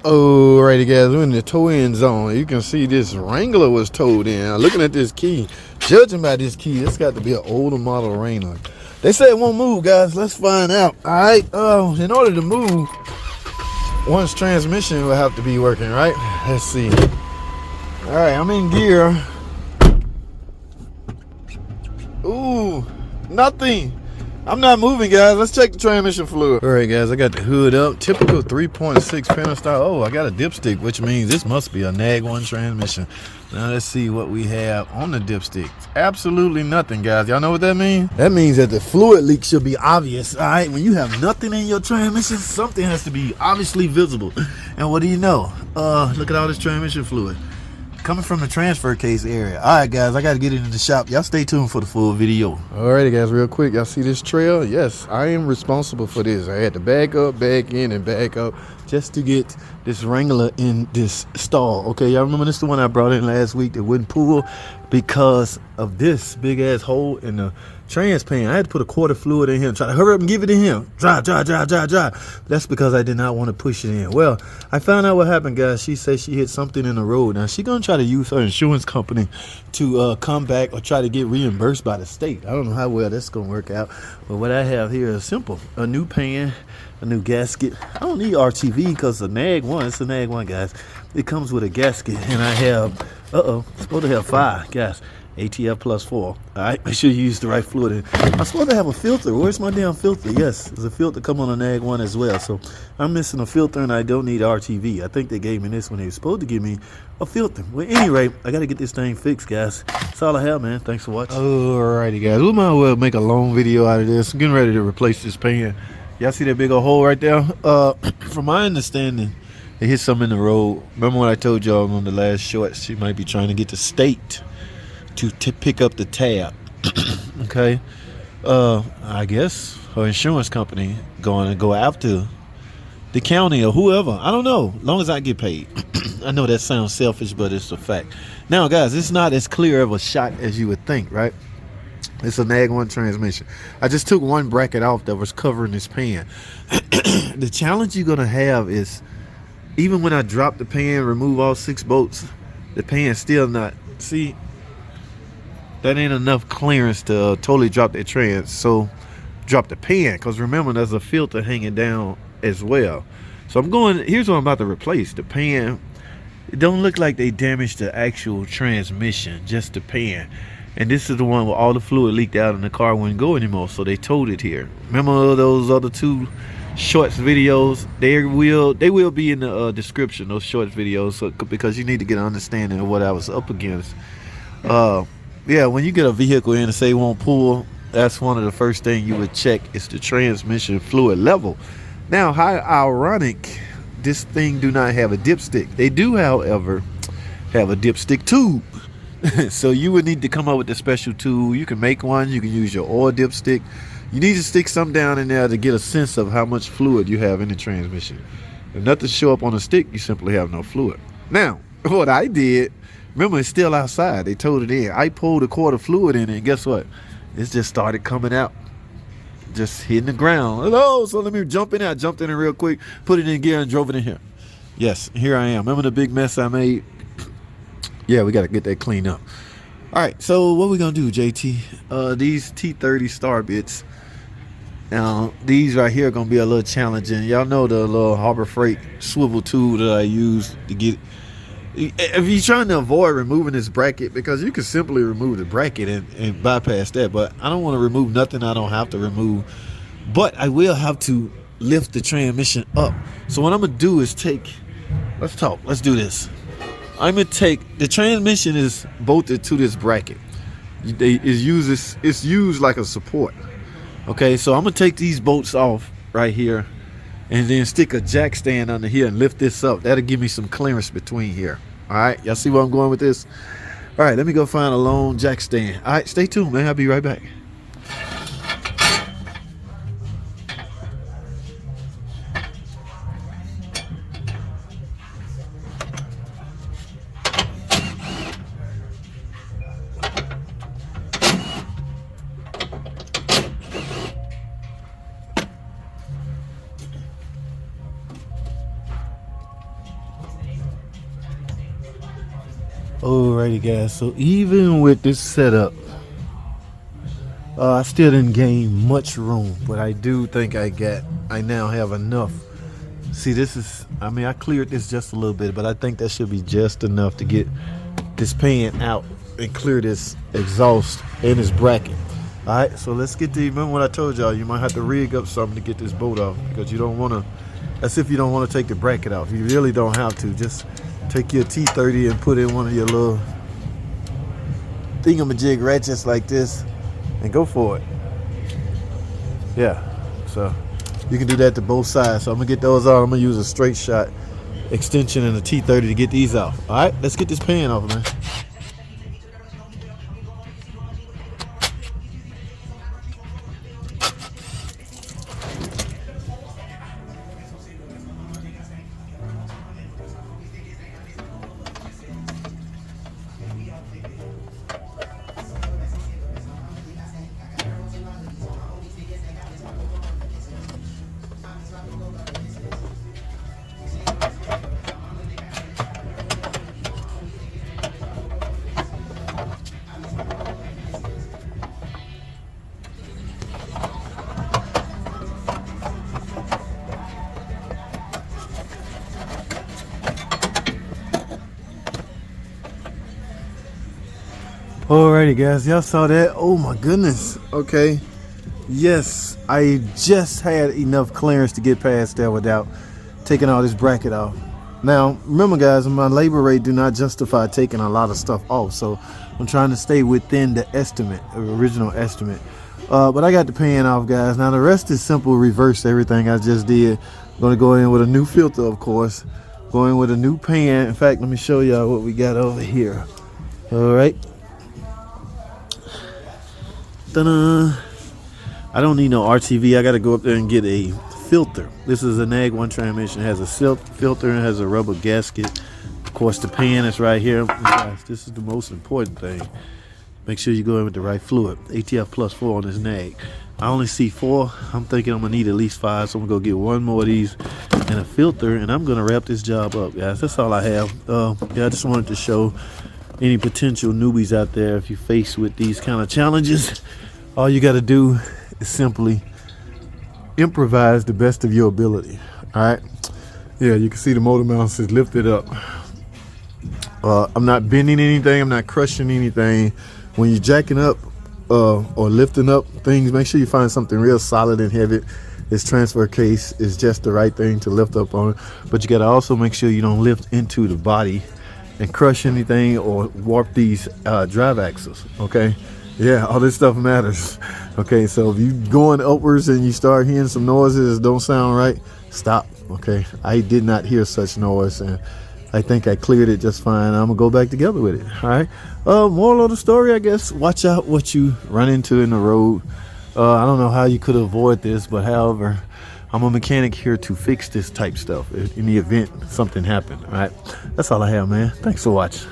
Alrighty guys, we're in the tow-in zone. You can see this Wrangler was towed in. Looking at this key, judging by this key, it's got to be an older model Wrangler. They say it won't move, guys. Let's find out. Alright, in order to move, one's transmission will have to be working, right? Let's see. Alright, I'm in gear. Ooh, nothing. I'm not moving, guys. Let's check the transmission fluid. All right, guys, I got the hood up. Typical 3.6 Pentastar. Oh, I got a dipstick, which means this must be a Nag 1 transmission. Now let's see what we have on the dipstick. Absolutely nothing, guys. Y'all know what that means? That means that the fluid leak should be obvious. All right, when you have nothing in your transmission, something has to be obviously visible. And what do you know? Look at all this transmission fluid coming from the transfer case area. All right, guys, I got to get into the shop. Y'all stay tuned for the full video. Alrighty, guys, real quick. Y'all see this trail? Yes, I am responsible for this. I had to back up, back in, and back up just to get this Wrangler in this stall. Okay, y'all remember this is the one I brought in last week that wouldn't pull because of this big ass hole in the trans pan. I had to put a quart of fluid in here and try to hurry up and give it to him. Dry. That's because I did not want to push it in. Well, I found out what happened, guys. She said she hit something in the road. Now she's gonna try to use her insurance company to come back or try to get reimbursed by the state. I don't know how well that's gonna work out, but what I have here is simple: a new pan, a new gasket. I don't need RTV because the Nag 1, it's a Nag 1, guys. It comes with a gasket, and I have supposed to have 5 gas. ATF +4. All right, make sure you use the right fluid. I'm supposed to have a filter. Where's my damn filter? Yes, there's a filter come on a Nag 1 as well. So I'm missing a filter and I don't need RTV. I think they gave me this when they were supposed to give me a filter. Well, anyway, I got to get this thing fixed, guys. That's all I have, man. Thanks for watching. Alrighty, guys. We might as well make a long video out of this. I'm getting ready to replace this pan. Y'all see that big old hole right there? From my understanding, it hit something in the road. Remember when I told y'all on the last short, she might be trying to get the state to pick up the tab. Okay, I guess her insurance company going to go after the county or whoever. I don't know, as long as I get paid. I know that sounds selfish, but it's a fact. Now, guys, it's not as clear of a shot as you would think, right? It's a Nag 1 transmission. I just took one bracket off that was covering this pan. The challenge you're gonna have is, even when I drop the pan, remove all 6 bolts, the pan's still not, see, that ain't enough clearance to totally drop that trans. So drop the pan, because remember there's a filter hanging down as well. So here's what I'm about to replace. The pan, it don't look like they damaged the actual transmission, just the pan. And this is the one where all the fluid leaked out and the car wouldn't go anymore, so they towed it here. Remember those other 2 shorts videos? They will be in the description, those shorts videos, so, because you need to get an understanding of what I was up against. Yeah, when you get a vehicle in and say it won't pull, that's one of the first things you would check is the transmission fluid level. Now, how ironic, this thing do not have a dipstick. They do, however, have a dipstick tube. So you would need to come up with a special tool. You can make one. You can use your oil dipstick. You need to stick some down in there to get a sense of how much fluid you have in the transmission. If nothing show up on a stick, you simply have no fluid. Now, what I did, remember, it's still outside. They towed it in. I pulled a quart of fluid in it, and guess what? It just started coming out, just hitting the ground. Hello, so let me jump in there. I jumped in it real quick, put it in gear, and drove it in here. Yes, here I am. Remember the big mess I made? Yeah, we got to get that cleaned up. All right, so what we going to do, JT? These T30 star bits, now these right here are going to be a little challenging. Y'all know the little Harbor Freight swivel tool that I use to get. If you're trying to avoid removing this bracket, because you can simply remove the bracket and bypass that, but I don't want to remove nothing I don't have to remove. But I will have to lift the transmission up. So what I'm going to do is let's do this. I'm going to take, the transmission is bolted to this bracket. It's used like a support. Okay, so I'm going to take these bolts off right here and then stick a jack stand under here and lift this up. That'll give me some clearance between here. All right, y'all see where I'm going with this? All right, let me go find a long jack stand. All right, stay tuned, man. I'll be right back. Alrighty guys, so even with this setup, I still didn't gain much room, but I do think I now have enough. See, this is, I mean, I cleared this just a little bit, but I think that should be just enough to get this pan out and clear this exhaust and this bracket. All right, so let's get the, remember what I told y'all, you might have to rig up something to get this bolt off, because you don't want to, that's if you don't want to take the bracket off. You really don't have to. Just take your T30 and put in one of your little thingamajig ratchets like this and go for it. Yeah, so you can do that to both sides. So I'm gonna get those out. I'm gonna use a straight shot extension and a T30 to get these out. All right, let's get this pan off, man. Alrighty guys, y'all saw that? Oh my goodness. Okay, yes, I just had enough clearance to get past that without taking all this bracket off. Now remember guys, my labor rate do not justify taking a lot of stuff off, so I'm trying to stay within the estimate, the original estimate. But I got the pan off guys. Now the rest is simple, reverse everything I just did. I'm gonna go in with a new filter, of course, going with a new pan. In fact, let me show y'all what we got over here. All right, I don't need no RTV. I got to go up there and get a filter. This is a NAG 1 transmission. It has a silk filter and has a rubber gasket. Of course, the pan is right here. Guys, this is the most important thing. Make sure you go in with the right fluid. ATF plus 4 on this NAG. I only see 4. I'm thinking I'm going to need at least 5, so I'm going to go get one more of these and a filter, and I'm going to wrap this job up, guys. That's all I have. Yeah, I just wanted to show any potential newbies out there, if you're faced with these kind of challenges, all you got to do is simply improvise the best of your ability. All right, yeah, you can see the motor mounts is lifted up. I'm not bending anything, I'm not crushing anything. When you're jacking up or lifting up things, make sure you find something real solid and heavy. This transfer case is just the right thing to lift up on, but you got to also make sure you don't lift into the body and crush anything or warp these drive axles. Okay, yeah, all this stuff matters. Okay, so if you going upwards and you start hearing some noises that don't sound right, stop. Okay, I did not hear such noise, and I think I cleared it just fine. I'm gonna go back together with it. All right, moral of the story, I guess, watch out what you run into in the road. I don't know how you could avoid this, but however, I'm a mechanic here to fix this type stuff in the event something happened. All right, that's all I have, man. Thanks for watching.